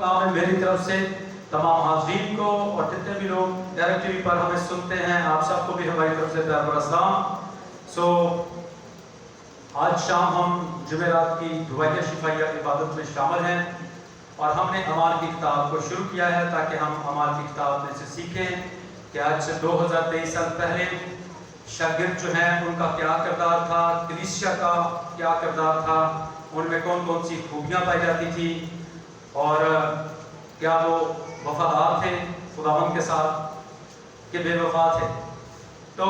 कलाम है मेरी तरफ से तमाम हाज़रीन को और जितने भी लोग डायरेक्ट टीवी पर हमें सुनते हैं, आप सबको भी हमारी तरफ से प्यार भरा सलाम। आज शाम हम जुमेरात की दुआए शिफाइया इबादत में शामिल हैं और हमने अमाल की किताब को शुरू किया है ताकि हम अमाल की किताब में से सीखें कि आज से 2023 साल पहले शागिर्द जो हैं उनका क्या किरदार था, कलीसिया का क्या किरदार था, उनमें कौन कौन सी खूबियाँ पाई जाती थी और क्या वो वफादार थे खुदावंद के साथ कि बेवफा थे। तो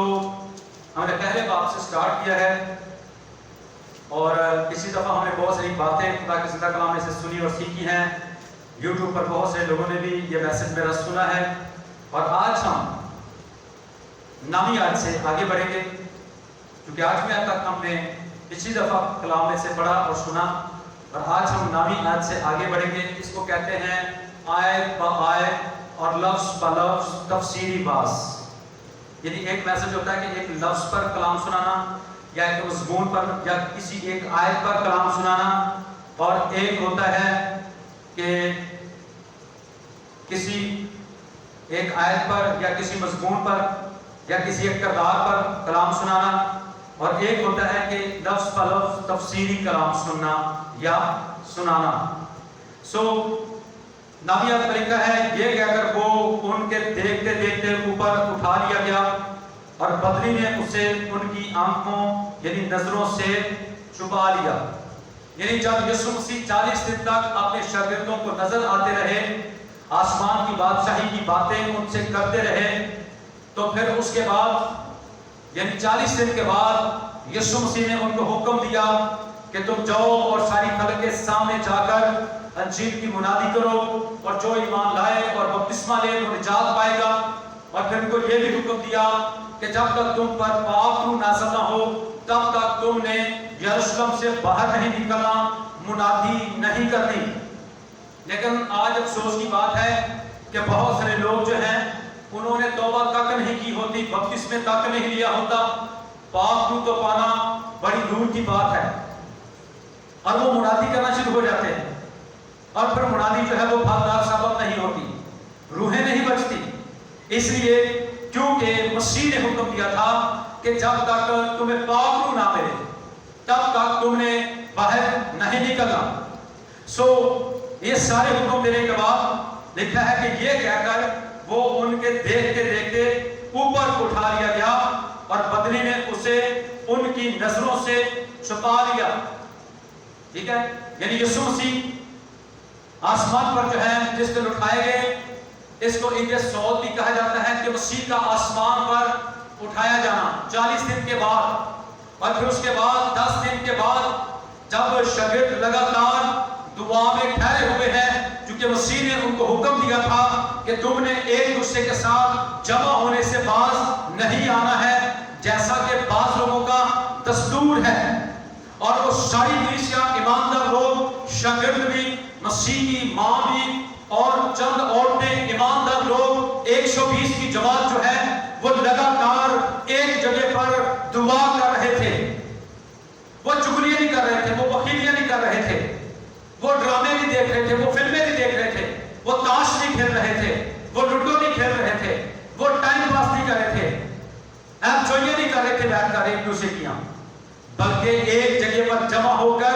हमने पहले बाब से स्टार्ट किया है और इसी दफ़ा हमने बहुत सारी बातें खुदा के ज़िंदा कलाम में से सुनी और सीखी हैं। यूट्यूब पर बहुत से लोगों ने भी ये मैसेज मेरा सुना है और आज हम नामी आज से आगे बढ़ेंगे क्योंकि आज में तक हमने पिछली दफ़ा कलाम में से पढ़ा और सुना और आज हम नामी आज से आगे बढ़ेंगे। इसको कहते हैं आयत ब आयत और लफ्ज़ ब लफ्ज़ तफसीरी बास, यानी एक मैसेज होता है कि एक लफ्ज़ पर कलाम सुनाना या एक मज़मून पर या किसी एक आयत पर कलाम सुनाना, और एक होता है कि किसी एक आयत पर या किसी मज़मून पर या किसी एक किरदार पर कलाम सुनाना, और एक होता है कि लफ्ज़ ब लफ्ज़ तफसीरी कलाम सुनना या सुनाना। नामिया तरीका है ये कहकर वो उनके देखते देखते ऊपर उठा लिया गया और बदली ने उसे उनकी आंखों यानी नजरों से छुपा लिया। यानी जब यीशु मसीह 40 दिन तक अपने शागिर्दों को नजर आते रहे, आसमान की बादशाही की बातें उनसे करते रहे, तो फिर उसके बाद यानी 40 दिन के बाद यीशु मसीह ने उनको हुक्म दिया कि तुम जाओ और सारी खलक के सामने जाकर अंजील की मुनादी करो और जो ईमान लाए और बपतिस्मा ले वो निजात पाएगा। और फिर उनको ये भी हुक्म दिया कि जब तक तुम पर पाक रूह नाज़िल ना हो तब तक तुमने यरूशलेम से बाहर नहीं निकलना, मुनादी नहीं करनी। लेकिन आज अफसोस की बात है कि बहुत सारे लोग जो हैं उन्होंने तौबा तक नहीं की होती, बपतिस्मे तक नहीं लिया होता, पाक रूह तो पाना बड़ी दूर की बात है, और वो मुनादी करना शुरू हो जाते हैं और फिर मुनादी जो है वो फलदार साबित नहीं होती, रूहें नहीं बचती। इसलिए क्योंकि मसीह ने हुक्म दिया था कि जब तक तुम्हें पाक रूह ना मिले तब तक तुमने बाहर नहीं निकलना। ये सारे हुक्म देने के बाद लिखा है कि ये कहकर वो उनके देखते देखते ऊपर उठा लिया गया और बदली ने उसे उनकी नजरों से छुपा लिया। ठीक है, यानी यीशु मसीह आसमान पर जो है जिस दिन उठाए गए, इसको इंगे सौद भी कहा जाता है कि मसीह का आसमान पर उठाया जाना 40 दिन के बाद, और फिर उसके बाद 10 दिन के बाद जब शागिर्द लगातार दुआ में ठहरे हुए हैं, क्योंकि मसीह ने उनको हुक्म दिया था कि तुमने एक दूसरे के साथ जमा होने से बाज नहीं आना है जैसा कि बाज लोगों का दस्तूर है, और वो सारी कलीसिया ईमानदार लोग, शागिर्द भी, मसीह की माँ भी और चंद औरतें ईमानदार लोग 120 की जमात जो है वो लगातार एक जगह पर दुआ कर रहे थे। वो चुगलियां नहीं कर रहे थे, वो वकीलियां नहीं कर रहे थे, वो ड्रामे नहीं देख रहे थे, वो फिल्में नहीं देख रहे थे, वो ताश नहीं खेल रहे थे, वो लूडो नहीं खेल रहे थे, वो टाइम पास नहीं कर रहे थे, एंजॉय नहीं कर रहे थे बैठकर एक दूसरे की, बल्कि एक जगह पर जमा होकर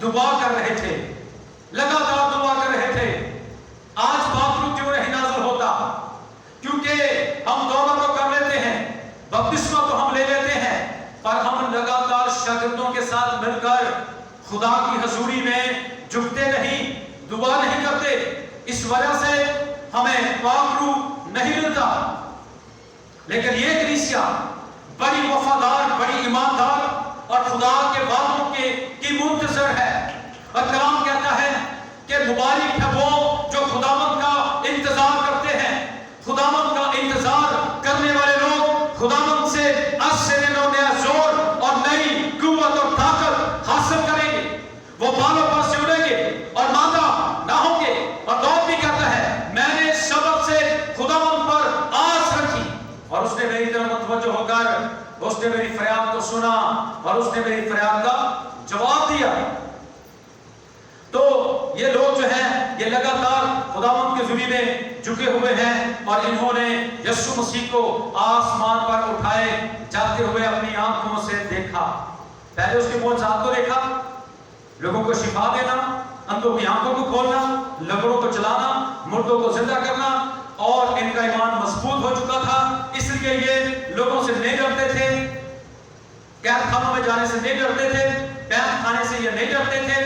दुआ कर रहे थे, लगातार दुआ कर रहे थे। आज पाक रूह क्यों नहीं नाज़िल होता? क्योंकि हम तौबा तो कर लेते हैं, बपतिस्मा तो हम ले लेते हैं, पर हम लगातार शागिर्दों के साथ मिलकर खुदा की हजूरी में झुकते नहीं, दुआ नहीं करते। इस वजह से हमें पाक रूह नहीं मिलता। लेकिन ये कलीसिया बड़ी वफादार, बड़ी ईमानदार और खुदा के वादों की मुंतज़र है, और कलाम कहता है कि मुबारक है वो जो खुदावंद का इंतजार करते हैं। खुदावंद का इंतजार करने वाले लोग खुदावंद से असर नया जोर और नई कुव्वत और ताकत हासिल करेंगे। वो बालों पर से उड़ेंगे और मादा ना होंगे। और दाऊद भी कहता है मैंने सबक से खुदावंद पर आस रखी और उसने मेरी तरफ मुतवज्जो होकर उसने मेरी फरियाद को सुना और उसने मेरी फरियाद का जवाब दिया। तो ये लोग जो हैं یہ لگاتار خداوند کے ذریعے میں جھکے ہوئے ہیں اور انہوں نے یسوع مسیح کو آسمان پر اٹھائے جاتے ہوئے اپنی آنکھوں سے دیکھا. پہلے اس کے معجزات کو دیکھا، لوگوں کو شفا دینا، اندھوں کی آنکھوں کو کھولنا، لنگڑوں کو چلانا، مردوں کو زندہ کرنا، اور ان کا ایمان مضبوط ہو چکا تھا. اس لیے یہ لوگوں سے نہیں ڈرتے تھے، قید خانوں میں جانے سے نہیں ڈرتے تھے، قید خانے سے یہ نہیں ڈرتے تھے،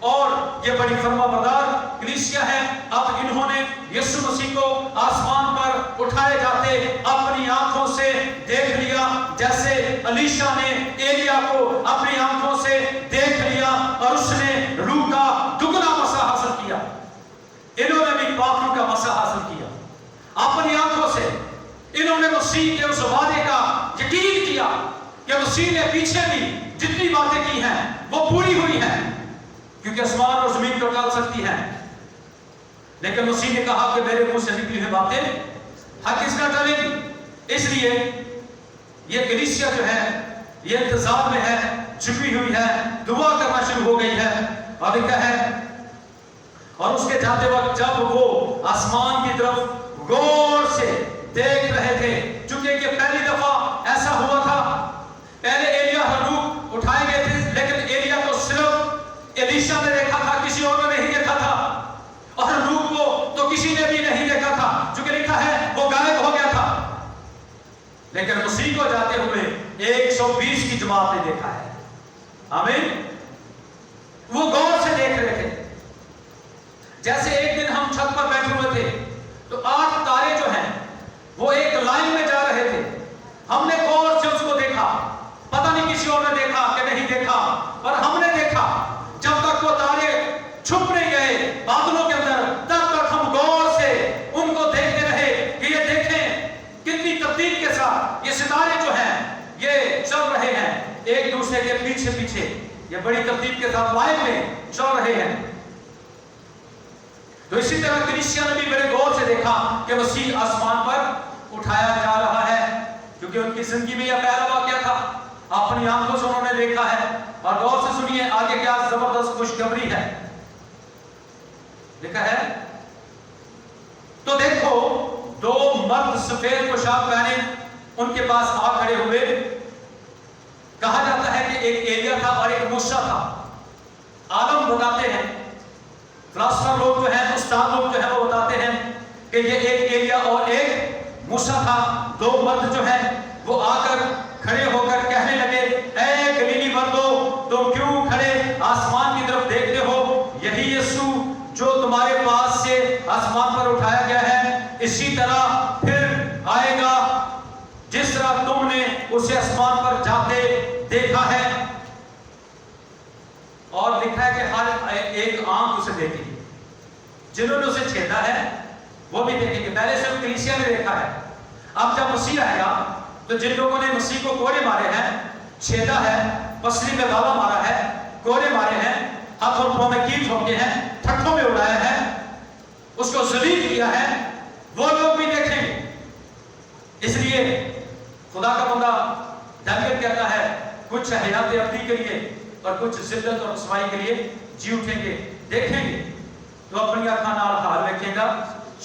اور یہ بڑی فرما بردار کلیسیا ہے. اب انہوں نے یسوع مسیح کو آسمان پر اٹھائے جاتے اپنی آنکھوں سے دیکھ لیا، جیسے الیشا نے ایلیا کو اپنی آنکھوں سے دیکھ لیا اور اس نے روح کا دگنا مسا حاصل کیا. انہوں نے بھی پاک کا مسا حاصل کیا اپنی آنکھوں سے. انہوں نے مسیح کے اس وعدے کا یقین کیا کہ مسیح نے پیچھے بھی جتنی باتیں کی ہیں وہ پوری ہوئی ہیں، کیونکہ آسمان اور زمین تو ٹل سکتی ہیں، لیکن مسیح نے کہا کہ میرے منہ سے نکلی ہوئی باتیں ہر کس کا ٹلے گی. اس لیے یہ کلیسیا جو ہے یہ انتظار میں ہے، جھکی ہوئی ہے، دعا کرنا شروع ہو گئی ہے. اور لکھا ہے اور اس کے جاتے وقت جب وہ آسمان کی طرف غور سے دیکھ رہے تھے، چونکہ یہ پہلی دفعہ ایسا ہوا تھا. پہلے ایلیا اور نوح اٹھائے گئے تھے، لیکن ایلیا کو صرف الیشا نے دیکھا تھا، کسی اور نے نہیں دیکھا تھا، اور نوح کو تو کسی نے بھی نہیں دیکھا تھا، چونکہ لکھا ہے وہ غائب ہو گیا تھا. لیکن مسیح کو جاتے ہوئے 120 کی جماعت نے دیکھا ہے. آمین. وہ غور سے دیکھ رہے تھے. جیسے ایک دن ہم چھت پر بیٹھے ہوئے تھے تو 8 تارے جو ہیں وہ ایک لائن میں جا رہے تھے. ہم نے غور سے اس کو دیکھا، پتہ نہیں کسی اور نے دیکھا کہ نہیں دیکھا، پر ہم نے دیکھا. جب تک وہ تارے چھپ نہیں گئے بادلوں کے اندر، تب تک ہم غور سے ان کو دیکھتے رہے کہ یہ دیکھیں کتنی ترتیب کے ساتھ یہ ستارے جو ہیں یہ چل رہے ہیں ایک دوسرے کے پیچھے پیچھے، یہ بڑی ترتیب کے ساتھ لائن میں چل رہے ہیں. تو اسی طرح کلیسیا نے بھی بڑے غور سے دیکھا کہ مسیح آسمان پر اٹھایا جا رہا ہے، کیونکہ ان کی زندگی میں یہ پہلا واقعہ تھا. اپنی آنکھوں سے انہوں نے دیکھا ہے. اور غور سے سنیے آگے کیا زبردست خوشخبری ہے. لکھا ہے تو دیکھو 2 مرد سفید پوشاک پہنے ان کے پاس آ کھڑے ہوئے. کہا جاتا ہے کہ ایک ایلیا تھا اور ایک موسیٰ تھا. عالم بتاتے ہیں، فلسفہ لوگ جو ہیں، استاد لوگ جو ہیں وہ بتاتے ہیں کہ یہ ایک ایلیا اور ایک موسیٰ تھا. 2 مرد جو ہیں وہ آ کر کھڑے ہو کر کہنے لگے، اے گلیلی مردو، تم کیوں کھڑے آسمان کی طرف دیکھتے ہو؟ یہی یسوع جو تمہارے پاس سے آسمان پر اٹھایا گیا ہے اسی طرح پھر آئے گا جس طرح تم نے اسے آسمان پر جاتے دیکھا ہے. اور لکھا ہے کہ ہر ایک آنکھ اسے دیکھے گی. جنہوں نے اسے چھیدا ہے وہ بھی دیکھیں گے. پہلے صرف کلیسیا نے دیکھا ہے. اب جب مسیح آئے گا تو جن لوگوں نے مسیح کو کوڑے مارے ہیں، چھیدا ہے، پسلی میں غالہ مارا ہے، کوڑے مارے ہیں، ہاتھ اور پاؤں میں کیل ٹھوکے ہیں، ٹھٹھوں میں اڑایا ہے، اس کو ذلیل کیا ہے، وہ لوگ بھی دیکھیں گے. اس لیے خدا کا بندہ دانیل کہتا ہے کچھ حیات ابدی کے لیے اور کچھ ذلت اور رسوائی کے لیے جی اٹھیں گے، دیکھیں گے تو اپنی اکھاں نال حال ویکھے گا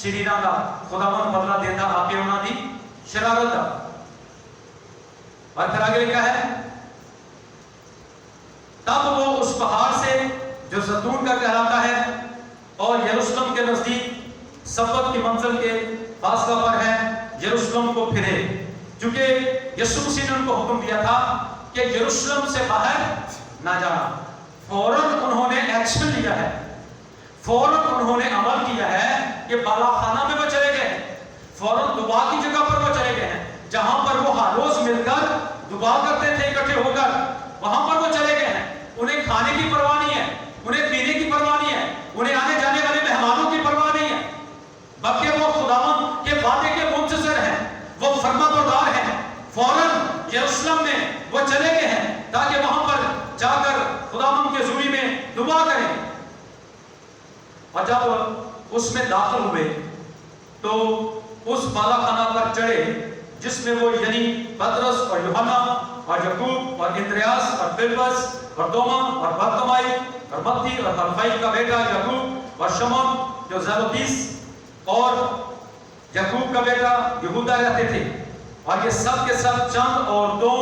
شریراں دا خداوند بدلہ دیندا آ کے انہاں دی شرارت دا. اور پھر آگے لکھا ہے تب وہ اس پہاڑ سے جو زیتون کا کہلاتا ہے اور یروشلم کے نزدیک سبت کی منزل کے فاصلہ پر ہے یروشلم کو پھرے. چونکہ یسوع مسیح نے ان کو حکم دیا تھا کہ یروشلم سے باہر نہ جانا. فوراً انہوں نے ایکشن لیا ہے، فوراً انہوں نے عمل کیا ہے کہ بالا خانہ میں وہ چلے گئے، فوراً دعا کی جگہ پر وہ چلے گئے ہیں جہاں پر وہ ہر روز مل کر دعا کرتے تھے اکٹھے ہو کر، وہاں پر وہ چلے گئے ہیں. انہیں کھانے کی پرواہ نہیں ہے، انہیں پینے کی پرواہ نہیں ہے، انہیں آنے جانے والے مہمانوں کی پرواہ نہیں ہے، بلکہ وہ خداوند کے وعدے کے منتظر ہیں، وہ فرما بردار ہیں. فوراً یروشلم میں وہ چلے گئے ہیں تاکہ وہاں پر جا کر خداوند کے حضوری میں دعا کریں. اور جب اس میں داخل ہوئے تو اس بالا خانہ پر چڑھے جس میں وہ یعنی پترس اور یوحنا اور یعقوب اور اندریاس اور فلپس اور توما اور برتمائی اور متی اور ہلفائی کا بیٹا یعقوب اور شمعون जो ज़लोफिस और याकूब का बेटा यहूदा रहते थे, और ये सब के सब चंद औरतों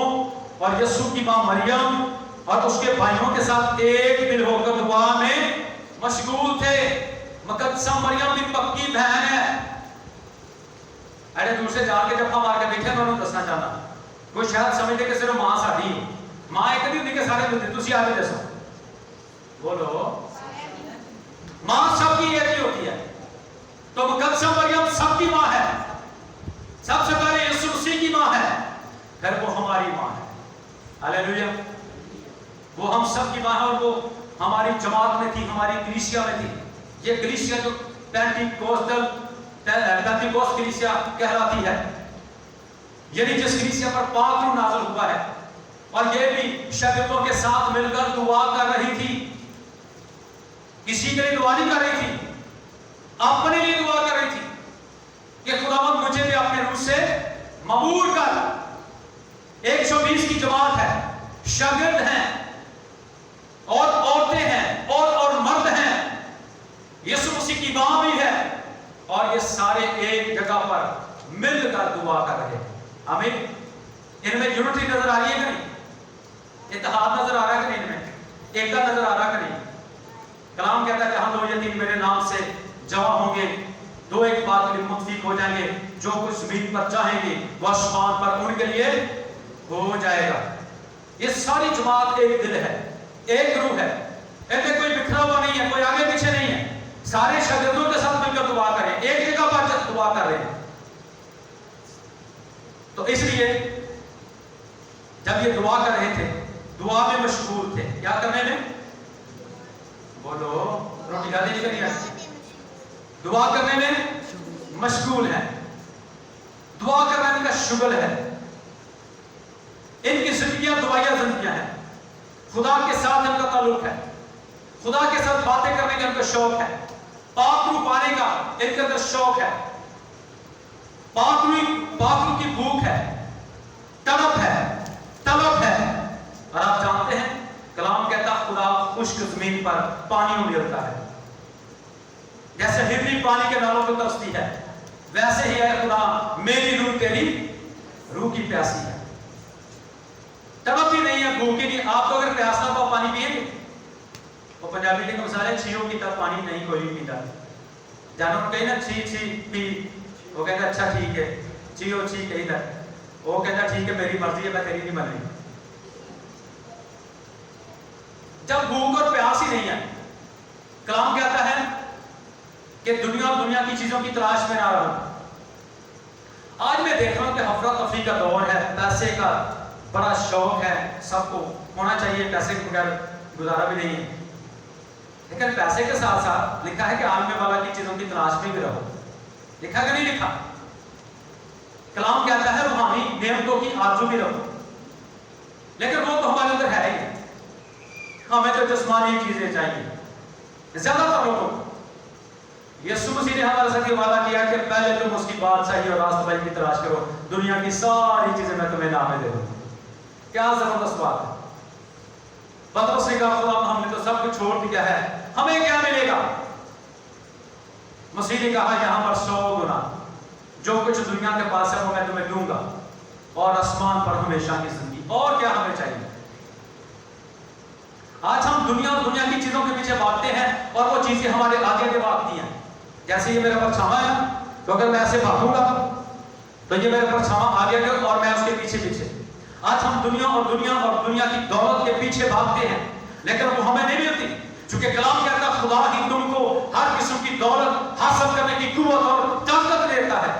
और यीशु की मां मरियम और उसके भाइयों के साथ एक दिल होकर दुआ में मशगूल थे। मुकद्दसा मरियम भी पक्की बहन है। अरे दूसरे जाके जब हम आके बैठे उन्होंने दसना चाहना, कोई शायद समझते कि सिर्फ मां साडी है, मां एक नहीं होती कि सारे बंदे, तुसी आके दसो, बोलो मां सबकी एक ही होती है। तो मुकद्दसा मरियम सबकी मां है, सबसे पहले यीशु मसीह की मां है, फिर वो हमारी मां है। हालेलुया। वो हम सब की मां है और वो हमारी जमात में थी, हमारी कलीसिया में थी। ये कलीसिया जो पेंटिकोस्टल कलीसिया कहलाती है, यानी जिस कलीसिया पर पाक रूह नाज़िल हुआ है, और ये भी शागिर्दों के साथ मिलकर दुआ कर रही थी। किसी के लिए दुआ नहीं कर रही थी, अपने लिए दुआ कर रही थी कि खुदावंद मुझे भी अपने रूह से मबूर कर। 120 की जमात है, शागिर्द हैं और औरतें हैं और मर्द हैं, यीशु मसीह की मां भी है, और ये सारे एक जगह पर मिलकर दुआ कर रहे हैं। आमीन। इनमें यूनिटी नजर आ रही है कि नहीं? इत्तेहाद नजर आ रहा है कि नहीं? इनमें एकता नजर आ रहा है कि नहीं? कलाम कहता है कि हम 2 या 3 मेरे नाम से जमा होंगे, 2 एक बात के लिए मुत्तफिक हो जाएंगे, जो कुछ जमीन पर चाहेंगे वह आसमान पर उनके लिए हो जाएगा। ये सारी जमात एक दिल है, एक रूह है, इनमें कोई बिखरा हुआ नहीं है, कोई आगे पीछे नहीं है। सारे शागिर्दों के साथ मिलकर दुआ करें, एक जगह पर दुआ कर रहे हैं। तो इसलिए जब ये दुआ कर रहे थे, दुआ में मशगूल थे। क्या करने में? बोलो, रोटी खा दी करिए। दुआ करने में मशगूल है, दुआ करने में शुगल है। इनकी जिंदगियां दुआया जिंदगियां हैं, खुदा के साथ इनका ताल्लुक है, खुदा के साथ बातें करने का इनका शौक है, पाक रूह पाने का इनके अंदर शौक है, पाक रूह की भूख है, तड़प है, तलब है। और आप जानते हैं कलाम कहता खुदा खुश्क जमीन पर पानी उड़ेलता है। जैसे हिरनी पानी के नालों पर तरसती है, वैसे ही है खुदा मेरी रूह तेरी रूह की प्यासी है। तड़प भी नहीं है, भूख ही नहीं। आप तो अगर प्यास ना हो पानी पिएंगे? वो पंजाबी के मसाले छियो की तब पानी नहीं कोई पीता। जानो कहीं ना छी छी पी, वो कहता अच्छा ठीक है, छियो छी कहीं ना, वो कहता ठीक है मेरी मर्जी है, मैं तेरी नहीं मान रही। जब भूख और प्यास ही नहीं है, कलाम कहता है कि दुनिया की चीजों की तलाश में ना रहो। आज मैं देख रहा हूं कि हफरा तफरी का दौर है, पैसे का बड़ा शौक है, सबको होना चाहिए, पैसे के बगैर गुजारा भी नहीं है। लेकिन पैसे के साथ साथ लिखा है कि आने वाला की चीजों की तलाश में भी रहो। लिखा कि नहीं लिखा? कलाम कहता है रूहानी नेमतों की आरज़ू भी रखो। लेकिन वो तो हमारे अंदर है ही, हमें तो जिस्मानी चीजें चाहिए ज्यादातर लोगों को। यीशु मसीह ने हमारे साथ ये वादा किया कि पहले तुम उसकी बादशाही और रास्तबाई की तलाश करो, दुनिया की सारी चीजें मैं तुम्हें नामे दे दूंगा। क्या जबरदस्त बात है। पतरस ने कहा खुदा हमने तो सब कुछ छोड़ दिया है, हमें क्या मिलेगा? मसीह ने कहा यहां पर 100 गुना जो कुछ दुनिया के पास है वो मैं तुम्हें दूंगा, और आसमान पर हमेशा की जिंदगी। और क्या हमें चाहिए? आज हम दुनिया की चीजों के पीछे भागते हैं और वो चीजें हमारे आगे आगे भागती हैं। जैसे ये मेरा परछावा है, तो अगर मैं ऐसे भागूंगा तो ये मेरा परछावा आगे आगे और मैं उसके पीछे पीछे। आज हम दुनिया की दौलत के पीछे भागते हैं, लेकिन वो हमें नहीं मिलती, क्योंकि कलाम कहता है खुदा ही तुमको हर किस्म की दौलत हासिल करने की कुव्वत और ताकत देता है।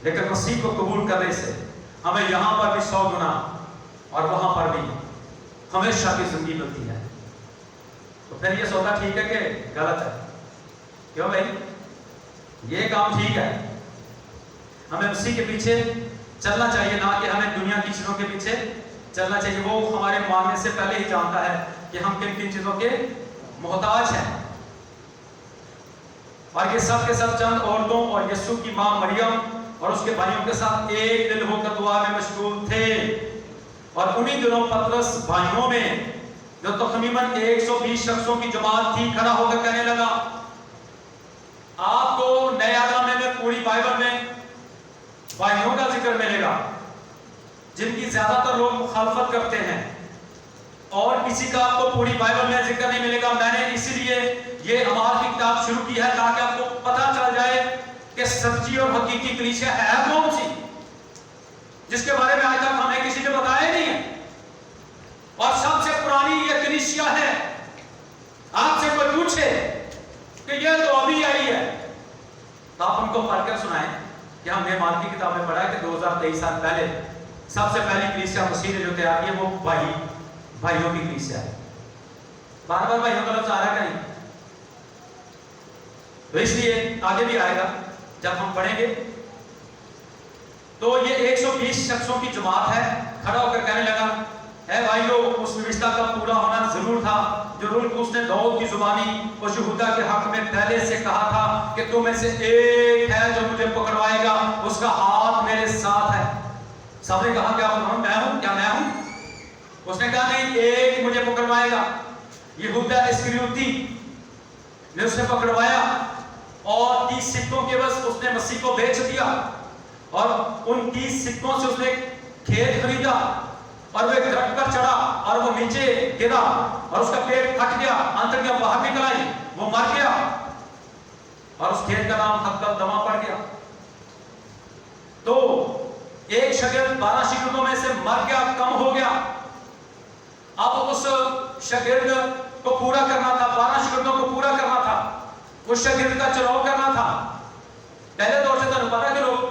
लेकिन मसीह को कबूल करने से हमें यहां पर भी 100 गुना और वहां पर भी हमेशा की जिंदगी मिलती है। तो फिर ये सौदा ठीक है कि गलत है? क्यों भाई? ये काम ठीक है, हमें मसीह के पीछे चलना चाहिए, ना कि हमें दुनिया की चीजों के पीछे चलना चाहिए। वो हमारे मांगने से पहले ही जानता है कि हम किन किन चीजों के मोहताज हैं। और ये सब के सब चंद औरतों और यीशु की मां मरियम और उसके भाइयों के साथ एक दिल होकर दुआ में मशगूल थे। और उन्हीं दिनों पतरस भाइयों में جو تقریباً 120 شخصوں کی جماعت تھی، کھڑا ہو کر کہنے لگا، آپ کو نئے نامے میں پوری بائبل میں بھائیوں کا ذکر ملے گا جن کی زیادہ تر لوگ مخالفت کرتے ہیں، اور کسی کا آپ کو پوری بائبل میں ذکر نہیں ملے گا۔ میں نے اسی لیے یہ اعمال کی کتاب شروع کی ہے تاکہ آپ کو پتہ چل جائے کہ سچی اور حقیقی کلیسیا ہے کون سی، جس کے بارے میں آج تک ہمیں کسی نے بتایا نہیں ہے، اور سب سے پرانی یہ کلیسیا ہے۔ آپ سے کوئی پوچھے کہ یہ تو ابھی آئی ہے تو آپ ان کو پڑھ کر سنائیں کہ ہم نے اعمال کی کتاب میں پڑھا ہے کہ 2023 سال پہلے سب سے پہلی کلیسیا مسیح نے جو تیار کی ہے وہ بھائیوں کی کلیسیا ہے۔ بار بار بھائیوں کا لفظ آ رہا ہے کہ نہیں؟ تو اس لیے آگے بھی آئے گا جب ہم پڑھیں گے۔ تو یہ 120 شخصوں کی جماعت ہے، کھڑا ہو کر کہنے لگا، اے بھائیو، اس رشتہ کا پورا ہونا ضرور تھا جو روح القدس نے داؤد کی زبانی اور یہودا کے حق میں پہلے سے کہا تھا کہ تم میں سے ایک ہے جو مجھے پکڑوائے گا، اس کا ہاتھ میرے ساتھ ہے۔ سب نے کہا کیا میں ہوں؟ کیا میں ہوں؟ اس نے کہا نہیں، ایک مجھے پکڑوائے گا۔ یہودا اسکریوتی نے اسے پکڑوایا اور 30 سکوں کے بس اس نے مسیح کو بیچ دیا، اور ان 30 سکوں سے اس نے کھیت خریدا، اور وہ ایک درخت پر چڑھا اور وہ نیچے گرا اور اس کا پیٹ پھٹ گیا، آنتڑیاں باہر نکل آئی، وہ مر گیا، اور اس کھیت کا نام حقل دما پڑ گیا۔ تو ایک شاگرد 12 شاگردوں میں سے مر گیا، کم ہو گیا۔ اب اس شاگرد کو پورا کرنا تھا، 12 شاگردوں کو پورا کرنا تھا، اس شاگرد کا چناؤ کرنا تھا۔ پہلے دور سے تو پتا کہ لوگ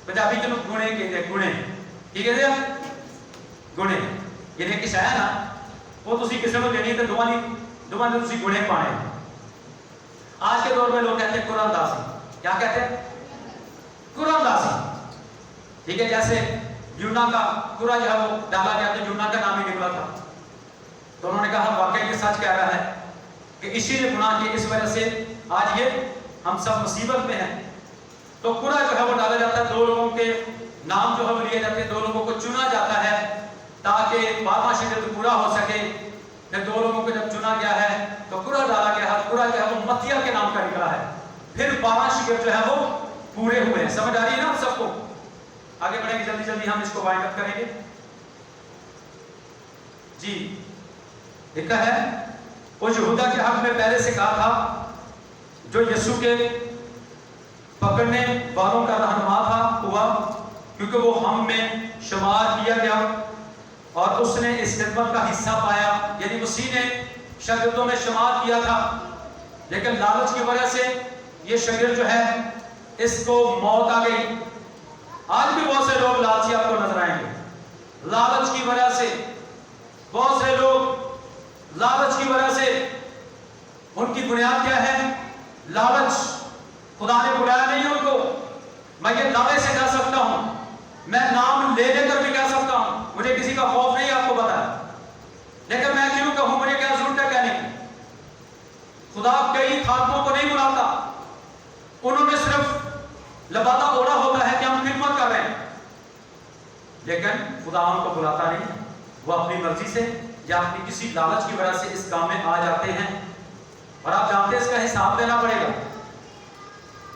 پنجابی کے لوگ گنے کہتے ہیں، گنے کی کہتے ہیں، گنے یہ ایک شے ہے نا، وہ تسی کسی کو دینی تے دوبارہ تسی گنے پانے۔ آج کے دور میں لوگ کہتے ہیں قرآن دازی۔ کیا کہتے ہیں؟ قرآن دازی۔ ٹھیک ہے، جیسے یونا کا قرآن جو ہے وہ ڈالا گیا تو یونا کا نام ہی نکلا تھا، تو انہوں نے کہا واقعی یہ سچ کہہ رہا ہے کہ اسی نے گناہ کیا، اس وجہ سے آج یہ ہم سب مصیبت میں ہیں۔ تو قرآن جو ہے وہ ڈالا جاتا ہے، 2 لوگوں کے نام جو ہے وہ لیے جاتے ہیں، 2 لوگوں کو چنا جاتا ہے تاکہ 12واں شاگرد پورا ہو سکے۔ پھر 2 لوگوں کو جب چنا گیا ہے تو قرآن ڈالا گیا ہے، قرآن جو ہے وہ متیہ کے نام کا نکلا ہے۔ پھر 12 شاگرد جو ہے وہ پورے ہوئے ہیں۔ سمجھ آ رہی ہے نا آپ سب کو؟ آگے بڑھیں گے، جلدی جلدی ہم اس کو وائنڈ اپ کریں گے۔ جی لکھا ہے، وہ یہودا کے حق میں پہلے سے کہا تھا جو یسوع کے پکڑنے والوں کا رہنما ہوا، کیونکہ وہ ہم میں شمار کیا گیا اور اس نے اس خدمت کا حصہ پایا، یعنی مسیح نے شاگردوں میں شمار کیا تھا، لیکن لالچ کی وجہ سے یہ شاگرد جو ہے اس کو موت آ گئی۔ آج بھی بہت سے لوگ لالچی آپ کو نظر آئیں گے، لالچ کی وجہ سے بہت سے لوگ لالچ کی وجہ سے، ان کی بنیاد کیا ہے؟ لالچ۔ خدا نے بلایا نہیں ان کو، میں یہ دعوے سے کہہ سکتا ہوں، میں نام لے لے کر بھی کہہ سکتا ہوں، مجھے کسی کا خوف نہیں آپ کو بتایا، لیکن میں کیوں کہوں، مجھے کیا ضرورت ہے کہنے کی؟ خدا کئی خادموں کو نہیں بلاتا، انہوں نے صرف لبادہ اوڑا ہوتا ہے کہ ہم خدمت کر رہے ہیں، لیکن خدا ان کو بلاتا نہیں، وہ اپنی مرضی سے یا اپنی کسی لالچ کی وجہ سے اس کام میں آ جاتے ہیں، اور آپ جانتے ہیں اس کا حساب دینا پڑے گا۔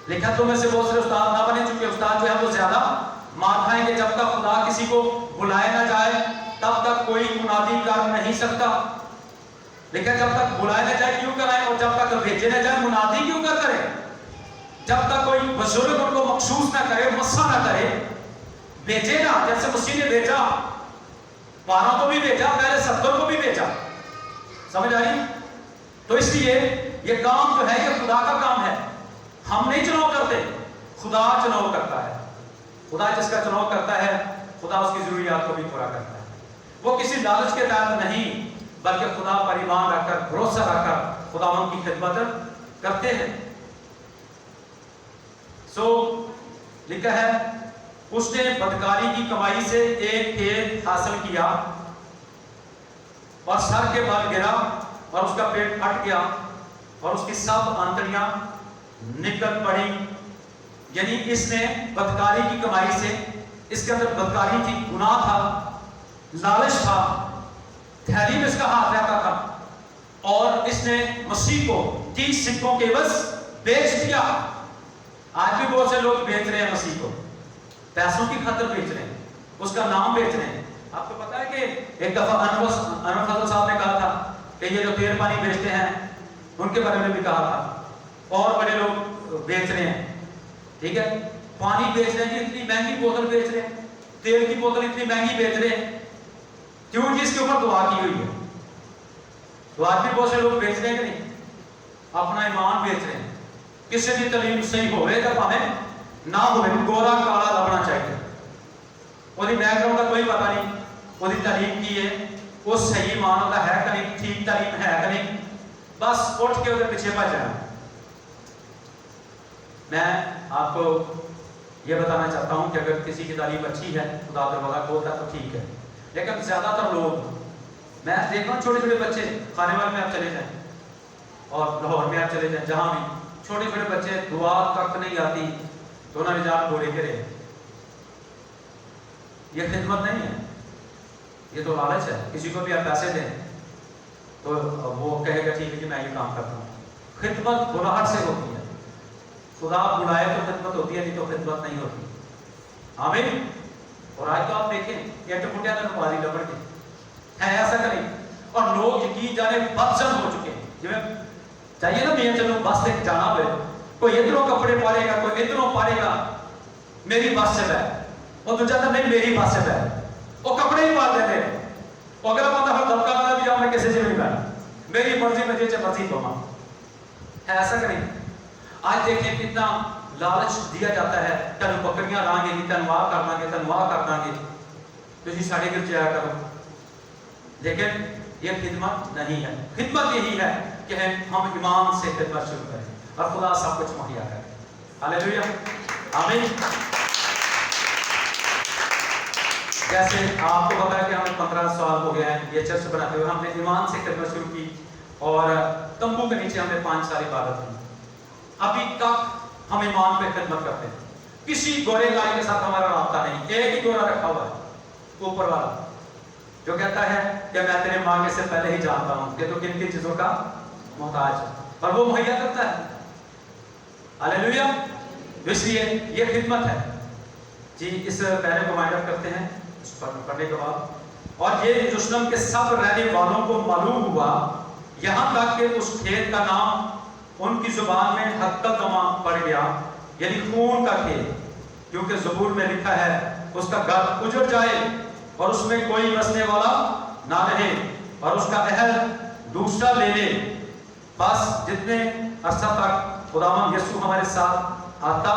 لیکن تم میں سے بہت سے استاد نہ بنے، چونکہ استاد جو ہے وہ زیادہ مار کھائیں گے۔ جب تک خدا کسی کو بلائے نہ جائے تب تک کوئی منادی کر نہیں سکتا، لیکن جب تک بلائے نہ جائے کیوں کرائیں، اور جب تک بھیجے نہ جائے منادی کیوں کر کریں؟ جب تک کوئی بزرگ ان کو مخصوص نہ کرے، مسا نہ کرے، بھیجے نا، جیسے مسیح نے بھیجا، 12 کو بھی بھیجا، پہلے 70 کو بھی بھیجا۔ سمجھ آ رہی؟ تو اس لیے یہ کام جو ہے یہ خدا کا کام ہے، ہم نہیں چناؤ کرتے، خدا چناؤ کرتا ہے۔ خدا جس کا چناؤ کرتا ہے، خدا اس کی ضروریات کو بھی پورا کرتا ہے۔ وہ کسی لالچ کے تحت نہیں، بلکہ خدا پر ایمان رکھ کر، بھروسہ رکھ کر خدا ان کی خدمت کرتے ہیں۔ لکھا ہے، اس نے بدکاری کی کمائی سے ایک کھیت حاصل کیا اور سر کے بل گرا اور اس کا پیٹ پھٹ گیا اور اس کی سب آنتڑیاں نکل پڑی۔ یعنی اس نے بدکاری کی کمائی سے، اس کے اندر بدکاری تھی، گناہ تھا، لالچ تھا، थैली में इसका हाथ रहता था और इसने मसीह को 30 सिक्कों के एवज बेच दिया। आज भी बहुत से लोग बेच रहे हैं मसीह को, पैसों की खातिर बेच रहे हैं, उसका नाम बेच रहे हैं। आपको पता है कि एक दफा अनवर फजल साहब ने कहा था कि ये जो तेल पानी बेचते हैं उनके बारे में भी कहा था, और बड़े लोग बेच रहे हैं, ठीक है, पानी बेच रहे हैं, इतनी महंगी बोतल बेच रहे हैं, तेल की बोतल इतनी महंगी बेच रहे हैं, क्यों? जिसके ऊपर दुआ की हुई है। तो आज भी बहुत से लोग बेच रहे हैं कि नहीं, अपना ईमान बेच रहे हैं। किसी की तालीम सही हो तो भावें ना हो, गोरा काला लगना चाहिए, ਉਹਦੀ बैकग्राउंड का कोई पता नहीं, ਉਹਦੀ तालीम की है, वो सही ईमान का है कि नहीं, ठीक तालीम है कि नहीं, बस उठ के उसके पीछे भज जाना। मैं आपको ये बताना चाहता हूँ कि अगर किसी की तालीम अच्छी है, खुदा दरवाजा खोलता तो ठीक है, लेकिन ज्यादातर लोग, मैं देख रहा हूँ छोटे छोटे बच्चे, खानेवाल में आप चले जाएं और लाहौर में आप चले जाएं, जहाँ भी छोटे छोटे बच्चे दुआ तक नहीं आती तो ना निजात गोरे करे। ये खिदमत नहीं है, ये तो लालच है। किसी को भी आप पैसे दें तो वो कहेगा ठीक है कि मैं ये काम करता हूँ। खिदमत बुलाहट से होती है, खुदा बुलाए तो खिदमत होती है, नहीं तो खिदमत नहीं होती। आमीन। और आज तो आप देखें एट फुटिया पाली लपड़ के है ऐसा करें, और लोग यकीन जाने बदजन हो चुके हैं। जिवें चाहिए ना मैं चलो बस से जाना हो, कोई इधरों कपड़े पालेगा, कोई इधरों पालेगा, मेरी बस से बैठ, और दूसरा तो नहीं मेरी बस से बैठ, वो कपड़े ही पाल देते हैं। अगर बंदा हर धक्का लगा भी जाओ, मैं किसी से नहीं बैठ, मेरी मर्जी में जे मर्जी बमा है, ऐसा करें। आज देखें कितना लालच दिया जाता है, तेन बकरियां लांगे, तेन वाह कर लांगे, तेन वाह कर लांगे, तुझी साढ़े गिर जाया करो। लेकिन ये खिदमत नहीं है। खिदमत यही है कि हम ईमान से खिदमत शुरू करें और खुदा सब कुछ मुहैया करे। हालेलुया, आमीन। जैसे आपको पता है कि हमें 15 साल हो गए हैं ये चर्च बनाते हुए, हमने ईमान से खिदमत शुरू की और तंबू के नीचे हमने 5 साल इबादत की। अभी तक हम ईमान पे खिदमत करते हैं, किसी गोरे गाय के साथ हमारा रास्ता नहीं। एक ही गोरा रखा हुआ है, ऊपर वाला, जो कहता है कि मैं तेरे मांगे से पहले ही जानता हूं कि तू किन किन चीजों का मोहताज है, और वो मुहैया करता है। हालेलुया। इसलिए ये खिदमत है जी। इस पैरे को वाइंड अप करते हैं पढ़ने के बाद। और ये यरूशलेम के सब रहने वालों को मालूम हुआ, यहां तक कि उस खेत का नाम उनकी जुबान में हत्तलदमा पड़ गया, यानी खून का खेत, क्योंकि ज़बूर में लिखा है उसका घर उजड़ जाए और उसमें कोई बसने वाला ना रहे, और उसका अहल दूसरा ले ले। बस जितने अरसा तक खुदावंद यीशु हमारे साथ आता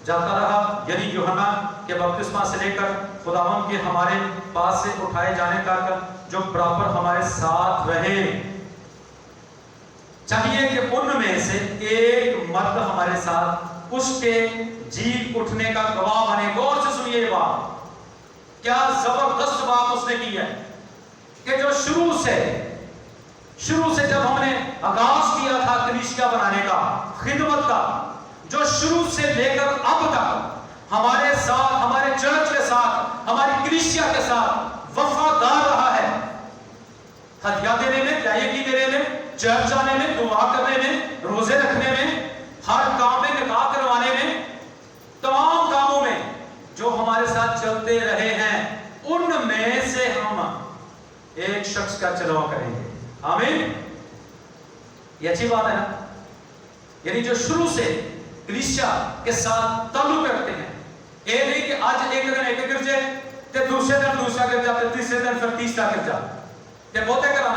जाता रहा, यानी यूहन्ना के बपतिस्मा से लेकर खुदावंद के हमारे पास से उठाए जाने तक जो बराबर हमारे साथ रहे, चाहिए कि उनमें से एक मर्द हमारे साथ उसके जी उठने का गवाह बने। गौर से सुनिए ये बात, क्या जबरदस्त बात उसने की है कि जो शुरू से जब हमने आगाज किया था कलीसिया बनाने का, खिदमत का, जो शुरू से लेकर अब तक हमारे साथ, हमारे चर्च के साथ, हमारी कलीसिया के साथ वफादार रहा है। हदिया देने में, दायगी देने में, चर्च आने में, दुआ करने में, रोजे रखने में, हर काम में, निकाह करवाने में, तमाम कामों में जो हमारे साथ चलते रहे हैं, उनमें से हम एक शख्स का चुनाव करेंगे। आमीन। ये अच्छी बात है ना, यानी जो शुरू से कलीसिया के साथ ताल्लुक रखते हैं। ये नहीं कि आज एक दिन एक गिर जाए, दूसरे दिन दूसरा गिर जाते, तीसरे दिन फिर तीसरा गिर जाते, बहुते घरां